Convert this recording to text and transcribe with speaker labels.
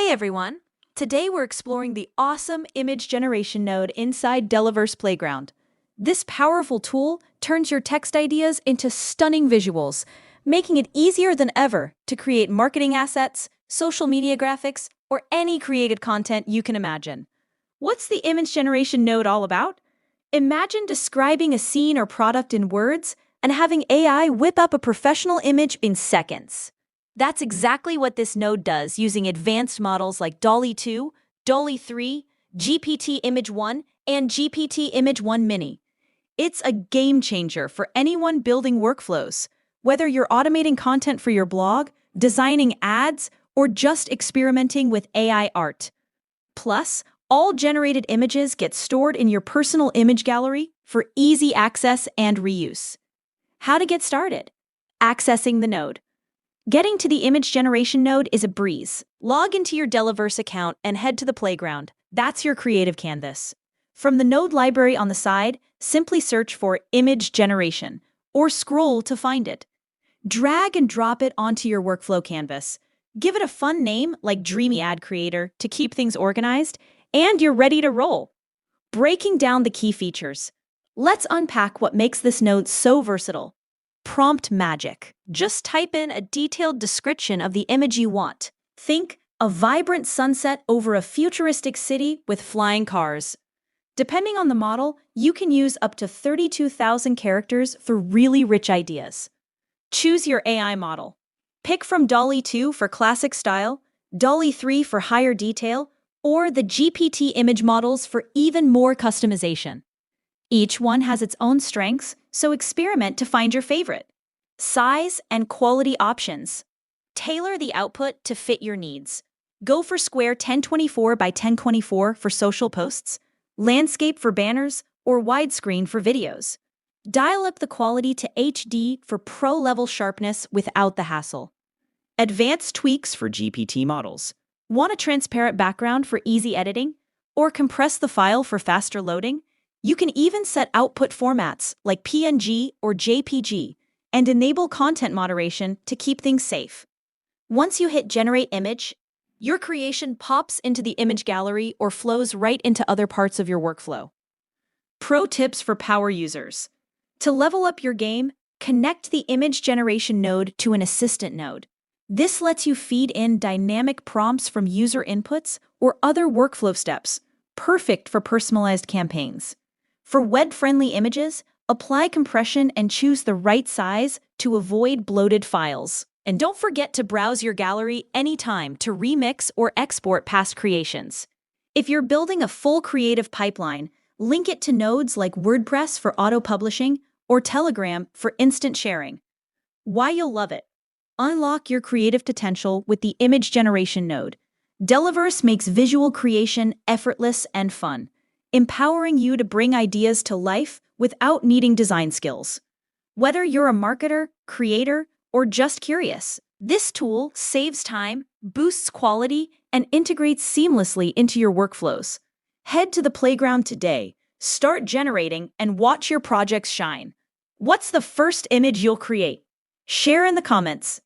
Speaker 1: Hey everyone! Today we're exploring the awesome image generation node inside Delaverse Playground. This powerful tool turns your text ideas into stunning visuals, making it easier than ever to create marketing assets, social media graphics, or any created content you can imagine. What's the image generation node all about? Imagine describing a scene or product in words and having AI whip up a professional image in seconds. That's exactly what this node does using advanced models like DALL-E 2, DALL-E 3, GPT Image 1, and GPT Image 1 Mini. It's a game changer for anyone building workflows, whether you're automating content for your blog, designing ads, or just experimenting with AI art. Plus, all generated images get stored in your personal image gallery for easy access and reuse. How to get started? Accessing the node. Getting to the image generation node is a breeze. Log into your Delaverse account and head to the playground. That's your creative canvas. From the node library on the side, simply search for image generation or scroll to find it. Drag and drop it onto your workflow canvas. Give it a fun name like Dreamy Ad Creator to keep things organized, and you're ready to roll. Breaking down the key features. Let's unpack what makes this node so versatile. Prompt magic. Just type in a detailed description of the image you want. Think a vibrant sunset over a futuristic city with flying cars. Depending on the model, you can use up to 32,000 characters for really rich ideas. Choose your AI model. Pick from DALL-E 2 for classic style, DALL-E 3 for higher detail, or the GPT image models for even more customization. Each one has its own strengths, so experiment to find your favorite. Size and quality options. Tailor the output to fit your needs. Go for square 1024 by 1024 for social posts, landscape for banners, or widescreen for videos. Dial up the quality to HD for pro-level sharpness without the hassle. Advanced tweaks for GPT models. Want a transparent background for easy editing? Or compress the file for faster loading? You can even set output formats like PNG or JPG and enable content moderation to keep things safe. Once you hit Generate Image, your creation pops into the image gallery or flows right into other parts of your workflow. Pro tips for power users. To level up your game, connect the image generation node to an assistant node. This lets you feed in dynamic prompts from user inputs or other workflow steps, perfect for personalized campaigns. For web-friendly images, apply compression and choose the right size to avoid bloated files. And don't forget to browse your gallery anytime to remix or export past creations. If you're building a full creative pipeline, link it to nodes like WordPress for auto-publishing or Telegram for instant sharing. Why you'll love it. Unlock your creative potential with the image generation node. Delaverse makes visual creation effortless and fun, empowering you to bring ideas to life without needing design skills. Whether you're a marketer, creator, or just curious, this tool saves time, boosts quality, and integrates seamlessly into your workflows. Head to the playground today, start generating, and watch your projects shine. What's the first image you'll create? Share in the comments.